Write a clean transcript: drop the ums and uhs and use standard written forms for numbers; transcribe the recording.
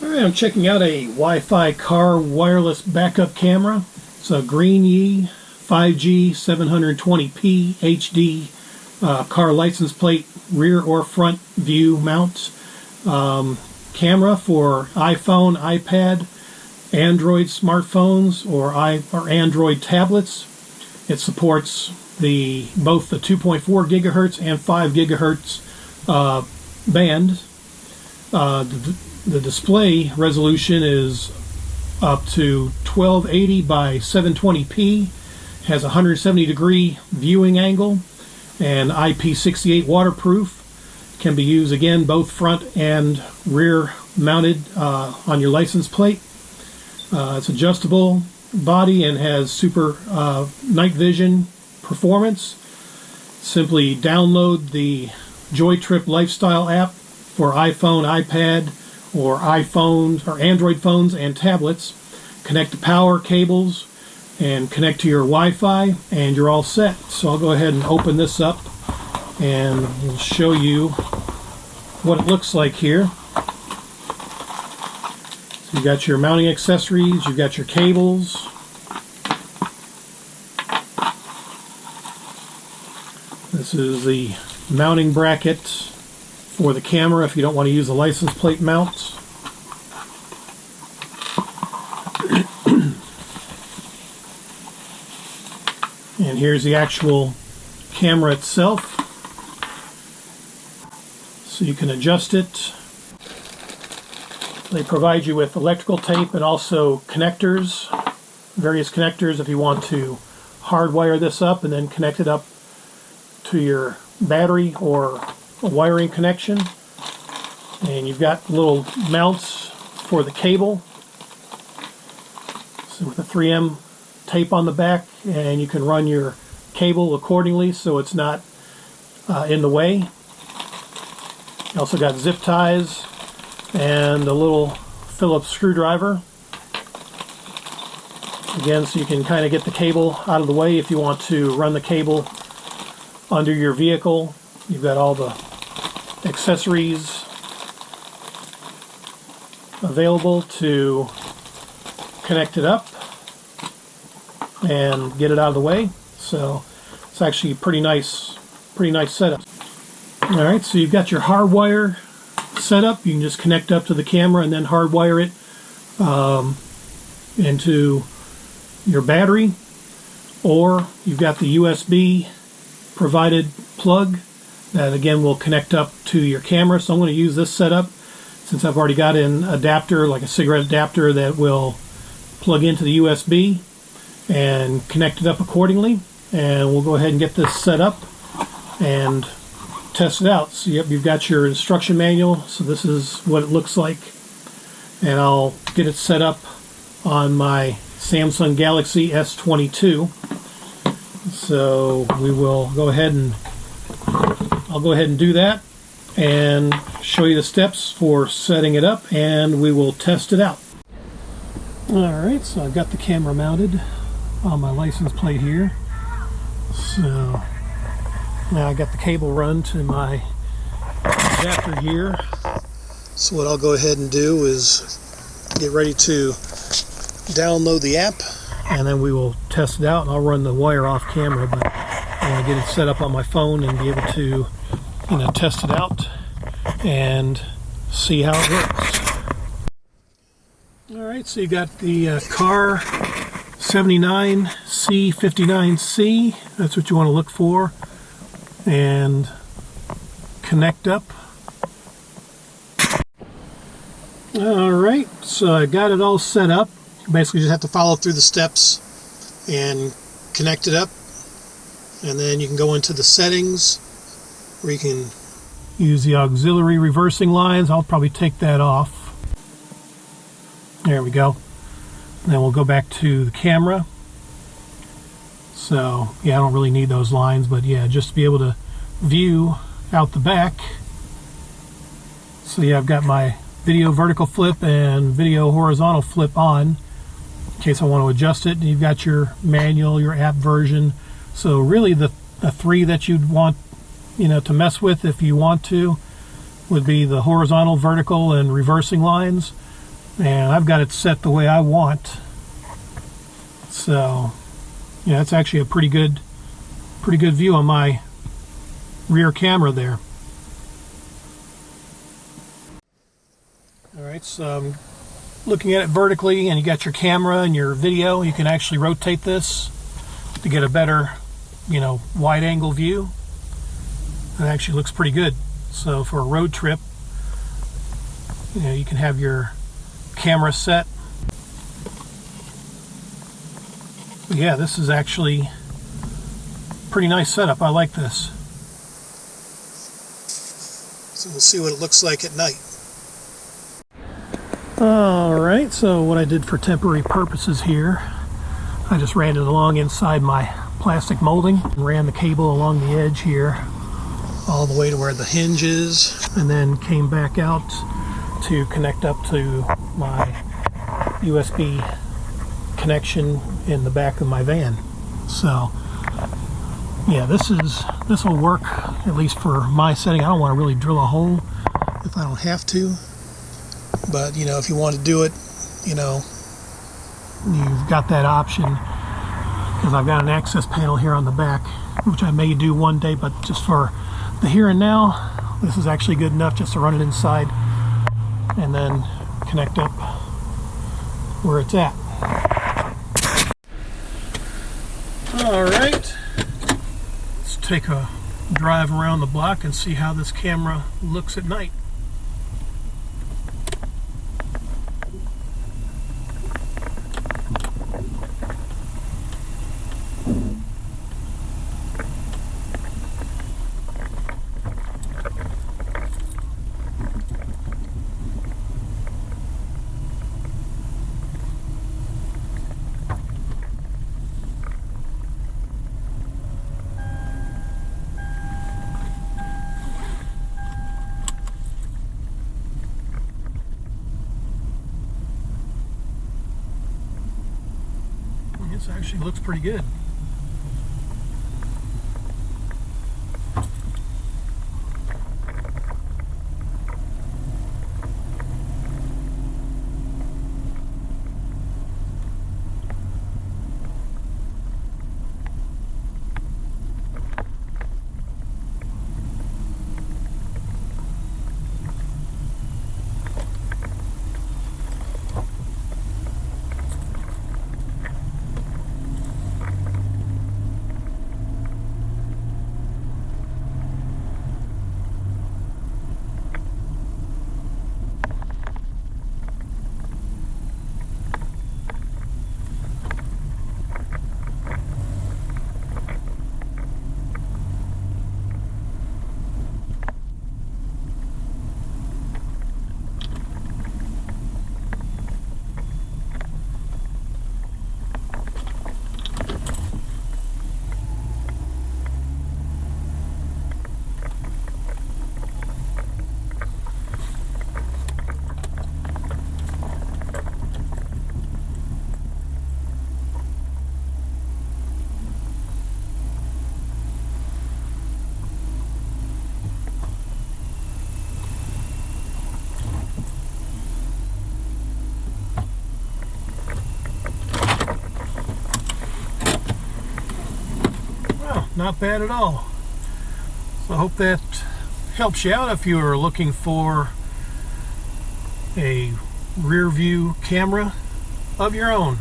Alright, I'm checking out a Wi-Fi car wireless backup camera. It's a GreenYi 5G 720p HD car license plate rear or front view mount camera for iPhone, iPad, Android smartphones or Android tablets. It supports both the 2.4 gigahertz and 5 gigahertz band. The display resolution is up to 1280 by 720p, has a 170-degree viewing angle, and IP68 waterproof. Can be used again both front and rear mounted on your license plate. It's adjustable body and has super night vision performance. Simply download the JoyTrip Lifestyle app for iPhone, iPad, or iPhones or Android phones and tablets. Connect the power cables and connect to your Wi-Fi and you're all set. So I'll go ahead and open this up and we'll show you what it looks like here. So you got your mounting accessories, you've got your cables. This is the mounting bracket for the camera if you don't want to use the license plate mounts. And here's the actual camera itself. So you can adjust it. They provide you with electrical tape and also connectors, various connectors if you want to hardwire this up and then connect it up to your battery or a wiring connection. And you've got little mounts for the cable, so with a 3M tape on the back, and you can run your cable accordingly so it's not in the way. You also got zip ties and a little Phillips screwdriver, again, so you can kind of get the cable out of the way if you want to run the cable under your vehicle. You've got all the accessories available to connect it up and get it out of the way. So it's actually a pretty nice setup. Alright, so you've got your hardwire setup. You can just connect up to the camera and then hardwire it into your battery, or you've got the USB provided plug that again will connect up to your camera. So I'm going to use this setup since I've already got an adapter, like a cigarette adapter, that will plug into the USB and connect it up accordingly. And we'll go ahead and get this set up and test it out. So yep, you've got your instruction manual, so this is what it looks like, and I'll get it set up on my Samsung Galaxy S22. So we will go ahead and I'll go ahead and do that and show you the steps for setting it up, and we will test it out. Alright, so I've got the camera mounted on my license plate here. So now I got the cable run to my adapter here. So what I'll go ahead and do is get ready to download the app, and then we will test it out, and I'll run the wire off camera, but I want to get it set up on my phone and be able to, test it out and see how it works. Alright, so you got the car 79C59C, that's what you want to look for, and connect up. Alright, so I got it all set up. You basically just have to follow through the steps and connect it up, and then you can go into the settings where you can use the auxiliary reversing lines. I'll probably take that off. There we go. And then we'll go back to the camera. So yeah, I don't really need those lines, but yeah, just to be able to view out the back. So yeah, I've got my video vertical flip and video horizontal flip on in case I want to adjust it. And you've got your manual, your app version. So really the three that you'd want to mess with if you want to would be the horizontal, vertical, and reversing lines. and I've got it set the way I want. So yeah, it's actually a pretty good view on my rear camera there. Alright, so I'm looking at it vertically, and you got your camera and your video. You can actually rotate this to get a better, wide angle view. It actually looks pretty good. So for a road trip, you can have your camera set. But yeah, this is actually pretty nice setup. I like this. So we'll see what it looks like at night. Alright, so what I did for temporary purposes here, I just ran it along inside my plastic molding and ran the cable along the edge here all the way to where the hinge is, and then came back out to connect up to my USB connection in the back of my van. So yeah, this will work, at least for my setting. I don't want to really drill a hole if I don't have to, but if you want to do it, you've got that option, because I've got an access panel here on the back, which I may do one day, but just for the here and now, this is actually good enough just to run it inside and then connect up where it's at. Alright, let's take a drive around the block and see how this camera looks at night. This actually looks pretty good. Not bad at all. So I hope that helps you out if you are looking for a rear view camera of your own.